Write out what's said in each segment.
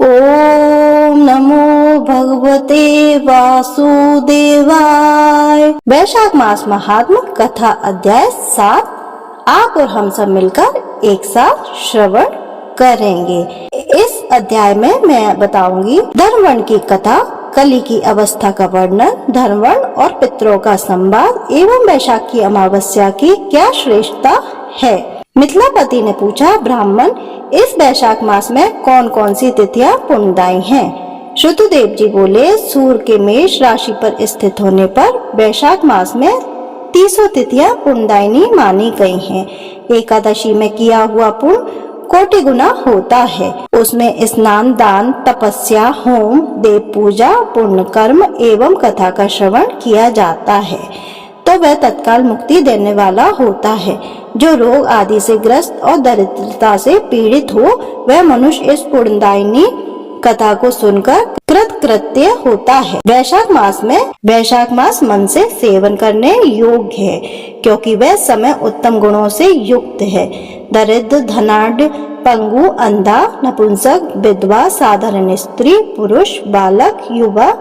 ओम नमो भगवते वासुदेवाय। वैशाख मास महात्म कथा अध्याय 7 आप और हम सब मिलकर एक साथ श्रवण करेंगे। इस अध्याय में मैं बताऊंगी धर्मवर्ण की कथा, कली की अवस्था का वर्णन, धर्मवर्ण और पितरों का संवाद एवं वैशाख की अमावस्या की क्या श्रेष्ठता है। मिथिलापति ने पूछा, ब्राह्मण, इस वैशाख मास में कौन कौन सी तिथियां पुण्यदायी हैं? श्रुतदेव जी बोले, सूर्य के मेष राशि पर स्थित होने पर वैशाख मास में 30 तिथियां पुण्यदायिनी मानी गई हैं। एकादशी में किया हुआ पुण्य कोटि गुना होता है। उसमें स्नान, दान, तपस्या, होम, देव पूजा, पुण्य कर्म एवं कथा का श्रवण किया जाता है तो वह तत्काल मुक्ति देने वाला होता है। जो रोग आदि से ग्रस्त और दरिद्रता से पीड़ित हो वह मनुष्य इस पुण्यदायिनी कथा को सुनकर कृतकृत्य होता है। वैशाख मास मन से सेवन करने योग्य है क्योंकि वह समय उत्तम गुणों से युक्त है। दरिद्र, धनाढ्य, पंगु, अंधा, नपुंसक, विधवा, साधारण स्त्री, पुरुष, बालक, युवा,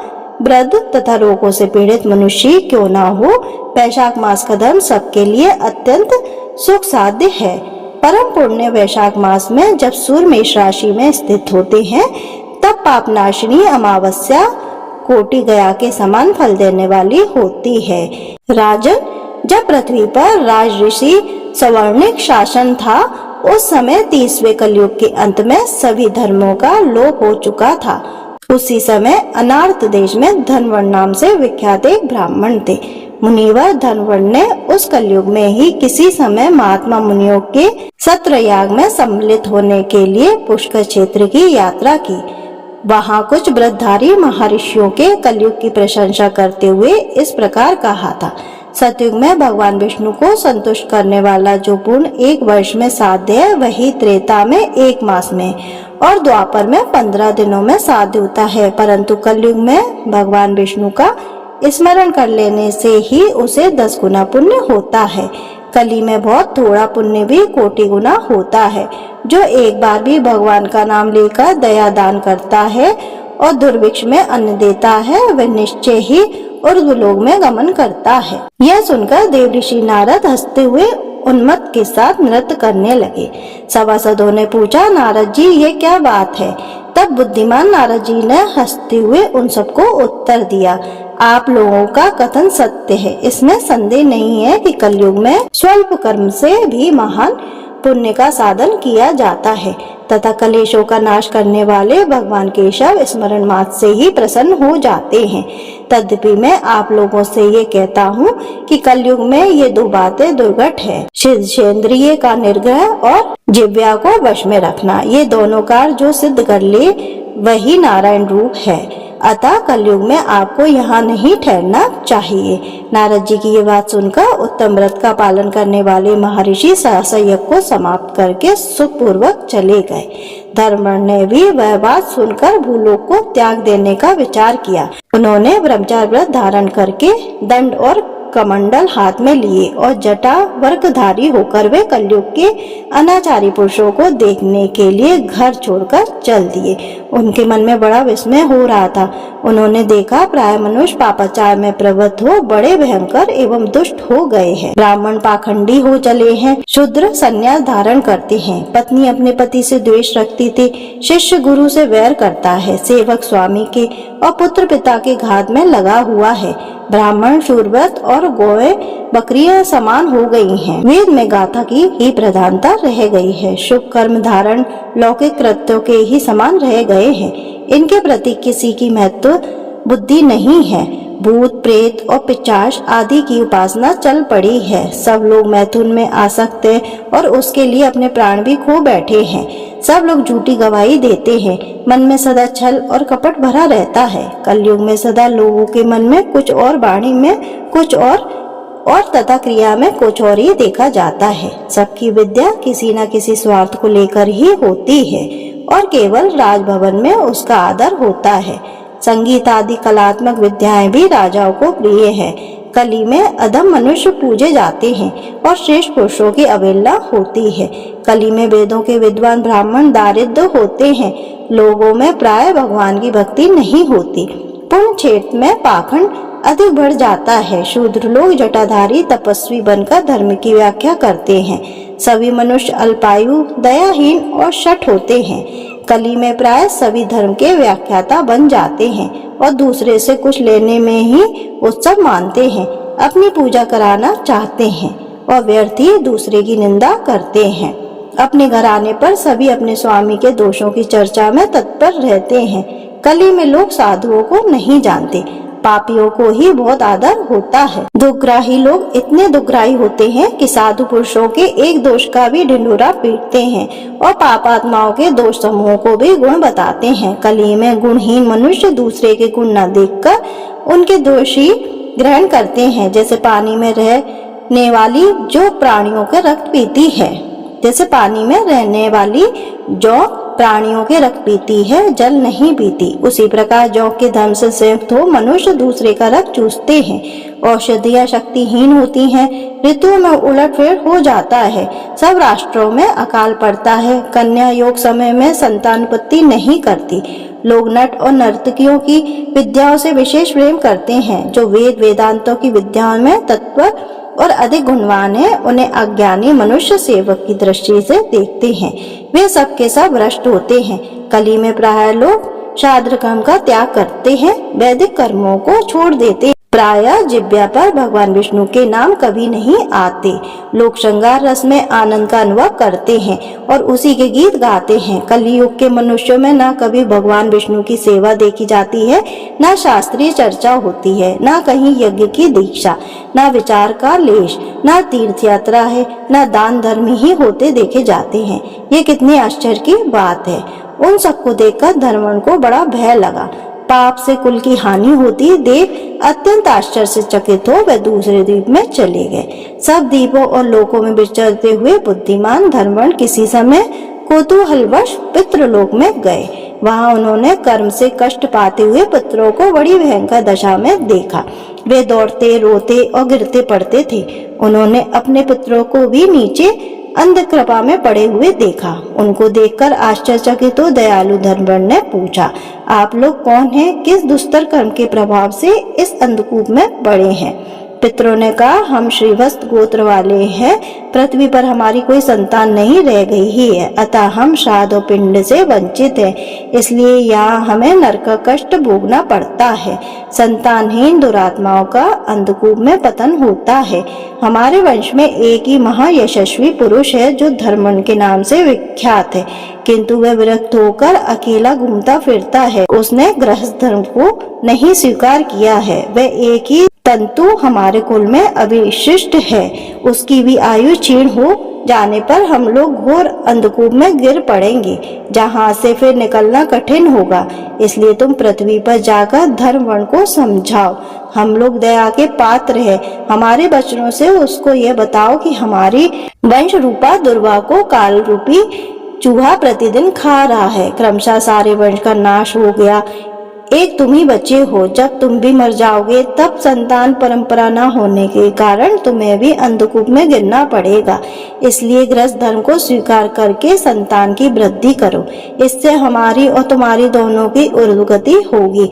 वृद्ध तथा रोगों से पीड़ित मनुष्य क्यों न हो, वैशाख मास का धर्म सबके लिए अत्यंत सुख साध्य है। परम पुण्य वैशाख मास में जब सूर्य मेष राशि में स्थित होते हैं तब पापनाशिनी अमावस्या कोटि गया के समान फल देने वाली होती है। राजन, जब पृथ्वी पर राज ऋषि सवर्णिक शासन था उस समय 30वें कलयुग के अंत में सभी धर्मों का लोप हो चुका था। उसी समय अनार्त देश में धर्मवर्ण नाम से विख्यात एक ब्राह्मण थे। मुनिवर धर्मवर्ण ने उस कलयुग में ही किसी समय महात्मा मुनियों के सत्रयाग में सम्मिलित होने के लिए पुष्कर क्षेत्र की यात्रा की। वहाँ कुछ व्रतधारी महर्षियों के कलयुग की प्रशंसा करते हुए इस प्रकार कहा था, सतयुग में भगवान विष्णु को संतुष्ट करने वाला जो पुण्य 1 वर्ष में साध्य है वही त्रेता में 1 मास में और द्वापर में 15 दिनों में साध्य होता है, परंतु कलयुग में भगवान विष्णु का स्मरण कर लेने से ही उसे 10 गुना पुण्य होता है। कली में बहुत थोड़ा पुण्य भी कोटि गुना होता है। जो एक बार भी भगवान का नाम लेकर दया दान करता है और दुर्भिक्ष में अन्न देता है वह निश्चय ही ऊर्ध्वलोक में गमन करता है। यह सुनकर देव ऋषि नारद हंसते हुए उन्मत्त के साथ नृत्य करने लगे। सभासदों ने पूछा, नारद जी ये क्या बात है? तब बुद्धिमान नारद जी ने हंसते हुए उन सबको उत्तर दिया, आप लोगों का कथन सत्य है। इसमें संदेह नहीं है कि कलयुग में स्वल्प कर्म से भी महान पुण्य का साधन किया जाता है तथा कलेशों का नाश करने वाले भगवान केशव स्मरण मात्र से ही प्रसन्न हो जाते हैं। तद्यपि मैं आप लोगों से ये कहता हूँ कि कलयुग में ये 2 बातें दुर्घट है, शिष्येंद्रिय का निग्रह और जिह्वा को वश में रखना। ये दोनों कार्य जो सिद्ध कर ले वही नारायण रूप है। अतः कलयुग में आपको यहाँ नहीं ठहरना चाहिए। नारद जी की ये बात सुनकर उत्तम व्रत का पालन करने वाले महर्षि सहसा यज्ञ को समाप्त करके सुखपूर्वक चले गए। धर्मवर्ण ने भी वह बात सुनकर भूलोक को त्याग देने का विचार किया। उन्होंने ब्रह्मचार्य व्रत धारण करके दंड और कमंडल हाथ में लिए और जटा वर्गधारी होकर वे कलयुग के अनाचारी पुरुषों को देखने के लिए घर छोड़कर चल दिए। उनके मन में बड़ा विस्मय हो रहा था। उन्होंने देखा प्राय मनुष्य पापाचार में प्रवृत्त हो बड़े भयंकर एवं दुष्ट हो गए हैं। ब्राह्मण पाखंडी हो चले हैं, शूद्र संन्यास धारण करते हैं, पत्नी अपने पति से द्वेष रखती थी, शिष्य गुरु से वैर करता है, सेवक स्वामी के और पुत्र पिता के घात में लगा हुआ है। ब्राह्मण शूरव्रत और गौएं बकरियां समान हो गई हैं। वेद में गाथा की ही प्रधानता रह गई है। शुभ कर्म धारण लौकिक कृत्यों के ही समान रह गए हैं। इनके प्रति किसी की महत्व बुद्धि नहीं है। भूत प्रेत और पिशाच आदि की उपासना चल पड़ी है। सब लोग मैथुन में आसक्त हैं और उसके लिए अपने प्राण भी खो बैठे हैं। सब लोग झूठी गवाही देते हैं। मन में सदा छल और कपट भरा रहता है। कलयुग में सदा लोगों के मन में कुछ और, वाणी में कुछ और तथा क्रिया में कुछ और ही देखा जाता है। सबकी विद्या किसी न किसी स्वार्थ को लेकर ही होती है और केवल राजभवन में उसका आदर होता है। संगीत आदि कलात्मक विद्याएं भी राजाओं को प्रिय है। कली में अधम मनुष्य पूजे जाते हैं और श्रेष्ठ पुरुषों की अवहेलना होती है। कली में वेदों के विद्वान ब्राह्मण दारिद्र होते हैं। लोगों में प्राय भगवान की भक्ति नहीं होती। पुण्य क्षेत्र में पाखंड अधिक बढ़ जाता है। शूद्र लोग जटाधारी तपस्वी बनकर धर्म की व्याख्या करते हैं। सभी मनुष्य अल्पायु, दयाहीन और शठ होते हैं। कली में प्राय सभी धर्म के व्याख्याता बन जाते हैं और दूसरे से कुछ लेने में ही उत्सव मानते हैं। अपनी पूजा कराना चाहते हैं और व्यर्थ ही दूसरे की निंदा करते हैं। अपने घर आने पर सभी अपने स्वामी के दोषों की चर्चा में तत्पर रहते हैं। कली में लोग साधुओं को नहीं जानते, पापियों को ही बहुत आदर होता है। दुग्राही लोग इतने दुग्राही होते हैं कि साधु पुरुषों के एक दोष का भी ढिंढोरा पीटते हैं और पापात्माओं के दोष समूहों को भी गुण बताते हैं। कली में गुणहीन मनुष्य दूसरे के गुण न देखकर उनके दोष ही ग्रहण करते हैं। जैसे पानी में रहने वाली जो प्राणियों के रक्त पीती है, जैसे पानी में रहने वाली जौ प्राणियों के रक्त पीती है, जल नहीं पीती, उसी प्रकार जौ के धर्म से संयुक्त हो मनुष्य दूसरे का रक्त चूसते हैं। औषधियां शक्तिहीन होती हैं, ऋतुओं में उलटफेर हो जाता है, सब राष्ट्रों में अकाल पड़ता है। कन्या योग समय में संतानोत्पत्ति नहीं करती। लोग नट और नर्तकियों की विद्याओं से विशेष प्रेम करते हैं। जो वेद वेदांतों की विद्याओं में तत्पर और अधिक गुणवान है, उन्हें अज्ञानी मनुष्य सेवक की दृष्टि से देखते हैं। वे सब के सब भ्रष्ट होते हैं। कली में प्राय लोग शास्त्र कर्म का त्याग करते हैं, वैदिक कर्मों को छोड़ देते हैं। प्रायः जिह्वा पर भगवान विष्णु के नाम कभी नहीं आते। लोग श्रृंगार रस में आनंद का अनुभव करते हैं और उसी के गीत गाते हैं। कलियुग के मनुष्यों में न कभी भगवान विष्णु की सेवा देखी जाती है, न शास्त्रीय चर्चा होती है, न कहीं यज्ञ की दीक्षा, न विचार का लेश, न तीर्थ यात्रा है, न दान धर्म ही होते देखे जाते हैं। ये कितनी आश्चर्य की बात है। उन सबको देखकर धर्मण को बड़ा भय लगा। पाप से कुल की हानि होती देख अत्यंत आश्चर्य से चकित हो वह दूसरे द्वीप में चले गए। सब द्वीपों और लोकों में विचरते हुए बुद्धिमान धर्मण किसी समय कौतूहलवश पितृलोक में गए। वहां उन्होंने कर्म से कष्ट पाते हुए पुत्रों को बड़ी भयंकर दशा में देखा। वे दौड़ते, रोते और गिरते पड़ते थे। उन्होंने अपने पुत्रों को भी नीचे अंधकृपा में पड़े हुए देखा। उनको देखकर आश्चर्यचकित हो दयालु धर्मण ने पूछा, आप लोग कौन हैं? किस दुस्तर कर्म के प्रभाव से इस अंधकूप में पड़े हैं? पितरों ने कहा, हम श्रीवत्स गोत्र वाले हैं। पृथ्वी पर हमारी कोई संतान नहीं रह गई ही है, अतः हम श्राद्ध और पिंड से वंचित हैं। इसलिए यहाँ हमें नरक कष्ट भोगना पड़ता है। संतानहीन दुरात्माओं का अंधकूप में पतन होता है। हमारे वंश में एक ही महायशस्वी पुरुष है जो धर्मण के नाम से विख्यात है, किंतु वह विरक्त होकर अकेला घूमता फिरता है। उसने गृहस्थ धर्म को नहीं स्वीकार किया है। वह एक ही तंतु हमारे कुल में अविशिष्ट है। उसकी भी आयु क्षीण हो जाने पर हम लोग घोर अंधकूप में गिर पड़ेंगे, जहाँ से फिर निकलना कठिन होगा। इसलिए तुम पृथ्वी पर जाकर धर्मवर्ण को समझाओ। हम लोग दया के पात्र हैं। हमारे वचनों से उसको ये बताओ कि हमारी वंश रूपा दुर्वा को काल रूपी चूहा प्रतिदिन खा रहा है। क्रमशः सारे वंश का नाश हो गया, एक तुम ही बचे हो। जब तुम भी मर जाओगे तब संतान परंपरा न होने के कारण तुम्हें भी अंधकूप में गिरना पड़ेगा। इसलिए गृहस्थ धर्म को स्वीकार करके संतान की वृद्धि करो। इससे हमारी और तुम्हारी दोनों की ऊर्ध्वगति होगी।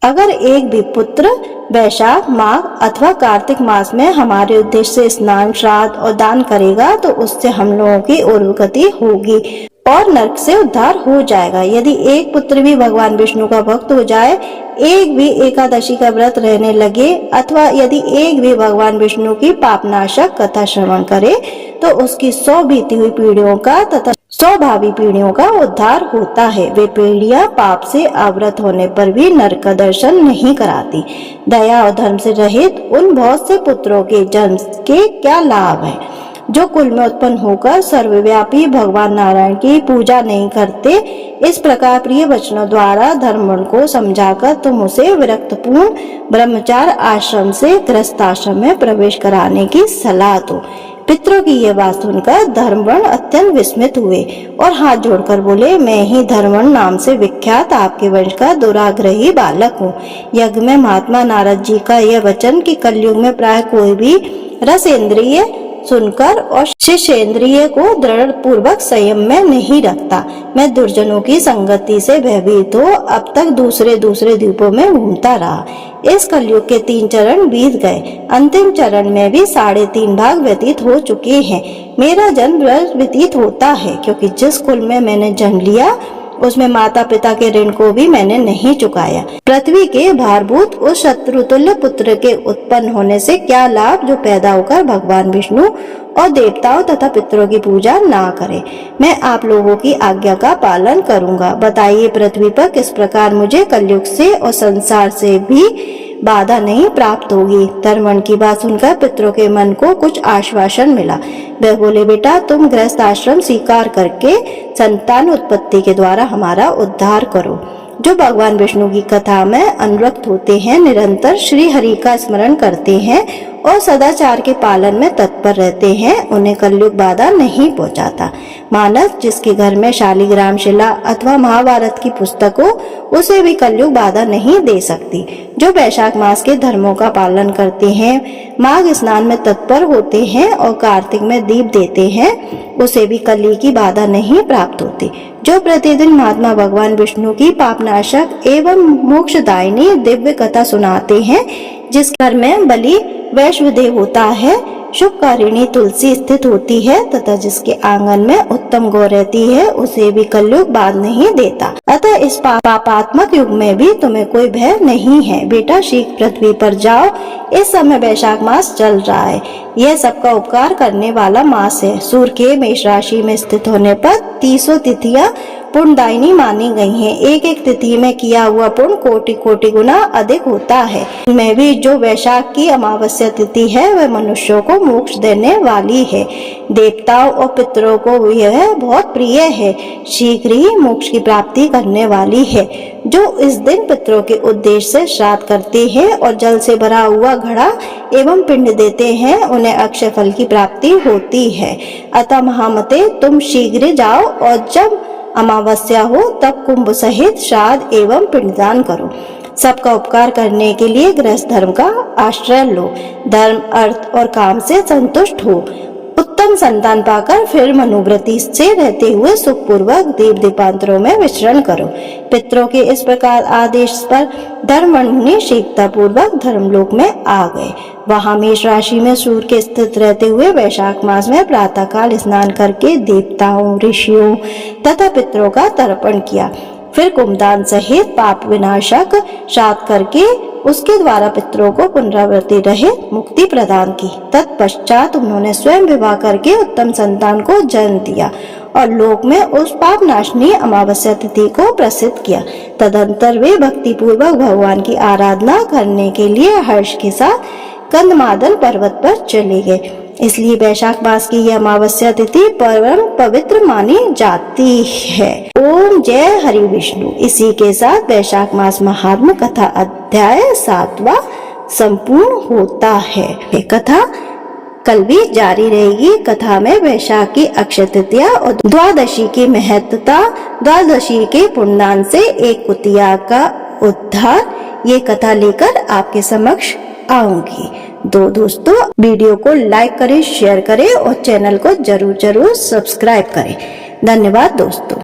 अगर एक भी पुत्र वैशाख, माघ अथवा कार्तिक मास में हमारे उद्देश्य से स्नान, श्राद्ध और दान करेगा तो उससे हम लोगों की ऊर्ध्वगति होगी और नरक से उद्धार हो जाएगा। यदि एक पुत्र भी भगवान विष्णु का भक्त हो जाए, एक भी एकादशी का व्रत रहने लगे, अथवा यदि एक भी भगवान विष्णु की पापनाशक कथा श्रवण करे, तो उसकी 100 बीती हुई पीढ़ियों का तथा 100 भावी पीढ़ियों का उद्धार होता है। वे पीढ़ियां पाप से आवृत होने पर भी नरक का दर्शन नहीं कराती। दया और धर्म से रहित उन बहुत से पुत्रों के जन्म के क्या लाभ है, जो कुल में उत्पन्न होकर सर्वव्यापी भगवान नारायण की पूजा नहीं करते। इस प्रकार प्रिय वचनों द्वारा धर्मवर्ण को समझाकर तुम उसे विरक्तपूर्ण ब्रह्मचार आश्रम से गृहस्थ आश्रम में प्रवेश कराने की सलाह दो। पितरों की यह बात सुनकर धर्मवर्ण अत्यंत विस्मित हुए और हाथ जोड़कर बोले, मैं ही धर्मवर्ण नाम से विख्यात आपके वंश का दुराग्रही बालक हूँ। यज्ञ में महात्मा नारद जी का यह वचन कि कलयुग में प्राय कोई भी रसेंद्रिय सुनकर और शिष्येंद्रिय को दृढ़ पूर्वक संयम में नहीं रखता, मैं दुर्जनों की संगति से भयभीत हो अब तक दूसरे द्वीपों में घूमता रहा। इस कलयुग के 3 चरण बीत गए, अंतिम चरण में भी 3.5 भाग व्यतीत हो चुके हैं। मेरा जन्म व्यतीत होता है, क्योंकि जिस कुल में मैंने जन्म लिया उसमें माता पिता के ऋण को भी मैंने नहीं चुकाया। पृथ्वी के भारभूत उस शत्रुतुल्य पुत्र के उत्पन्न होने से क्या लाभ जो पैदा होकर भगवान विष्णु और देवताओं तथा पितरों की पूजा ना करे। मैं आप लोगों की आज्ञा का पालन करूंगा। बताइए पृथ्वी पर किस प्रकार मुझे कलयुग से और संसार से भी बाधा नहीं प्राप्त होगी। धर्मवर्ण की बात सुनकर पितरों के मन को कुछ आश्वासन मिला। वे बोले, बेटा तुम गृहस्थ आश्रम स्वीकार करके संतान उत्पत्ति के द्वारा हमारा उद्धार करो। जो भगवान विष्णु की कथा में अनुरक्त होते हैं, निरंतर श्री हरि का स्मरण करते हैं और सदाचार के पालन में तत्पर रहते हैं, उन्हें कलयुग बाधा नहीं पहुंचाता। मानस जिसके घर में शालिग्राम शिला अथवा महाभारत की पुस्तक हो, उसे भी कलयुग बाधा नहीं दे सकती। जो वैशाख मास के धर्मों का पालन करते हैं, माघ स्नान में तत्पर होते हैं और कार्तिक में दीप देते हैं, उसे भी कली की बाधा नहीं प्राप्त होती। जो प्रतिदिन महात्मा भगवान विष्णु की पापनाशक एवं मोक्षदायिनी दिव्य कथा सुनाते हैं, जिस घर में बलि वैश्वदेव होता है, शुभकारिणी तुलसी स्थित होती है तथा जिसके आंगन में उत्तम गौ रहती है, उसे भी कलयुग बाध नहीं देता। अतः इस पापात्मक युग में भी तुम्हें कोई भय नहीं है। बेटा शीघ्र पृथ्वी पर जाओ, इस समय वैशाख मास चल रहा है। यह सबका उपकार करने वाला मास है। सूर्य के मेष राशि में स्थित होने पर 30 तिथियां पुण्यदायिनी मानी गई हैं। एक एक तिथि में किया हुआ पुण्य कोटि गुना अधिक होता है। मैं भी जो वैशाख की अमावस्या तिथि है, वह मनुष्यों को मोक्ष देने वाली है। देवताओं और पितरों को यह बहुत प्रिय है, शीघ्र ही मोक्ष की प्राप्ति करने वाली है। जो इस दिन पितरों के उद्देश्य से श्राद्ध करते हैं और जल से भरा हुआ घड़ा एवं पिंड देते हैं, उन्हें अक्षय फल की प्राप्ति होती है। अतः महामते तुम शीघ्र जाओ और जब अमावस्या हो तब कुंभ सहित श्राद्ध एवं पिंडदान करो। सबका उपकार करने के लिए गृहस्थ धर्म का आश्रय लो। धर्म अर्थ और काम से संतुष्ट हो। उत्तम संतान पाकर फिर मनोवृत्ति से रहते हुए सुखपूर्वक दीप दीपांतरों में विचरण करो। पितरों के इस प्रकार आदेश पर धर्मवर्ण मुनि शीघ्रता पूर्वक धर्मलोक में आ गए। वहां मेष राशि में सूर्य के स्थित रहते हुए वैशाख मास में प्रातः काल स्नान करके देवताओं, ऋषियों तथा पितरों का तर्पण किया। फिर कुंभदान सहित पाप विनाशक श्राद्ध करके उसके द्वारा पितरों को पुनरावृत्ति रहित मुक्ति प्रदान की। तत्पश्चात उन्होंने स्वयं विवाह करके उत्तम संतान को जन्म दिया और लोक में उस पाप नाशनी अमावस्या तिथि को प्रसिद्ध किया। तदंतर वे भक्ति पूर्वक भगवान की आराधना करने के लिए हर्ष के साथ गंधमादन पर्वत पर चले गए। इसलिए वैशाख मास की यह अमावस्या तिथि परम पवित्र मानी जाती है। ओम जय हरि विष्णु। इसी के साथ वैशाख मास महात्म कथा अध्याय 7वां संपूर्ण होता है। ये कथा कल भी जारी रहेगी। कथा में वैशाख की अक्षय तृतीया और द्वादशी की महत्ता, द्वादशी के पुण्यदान से एक कुतिया का उद्धार, ये कथा लेकर आपके समक्ष आऊंगी। दोस्तों वीडियो को लाइक करें, शेयर करें और चैनल को जरूर सब्सक्राइब करें। धन्यवाद दोस्तों।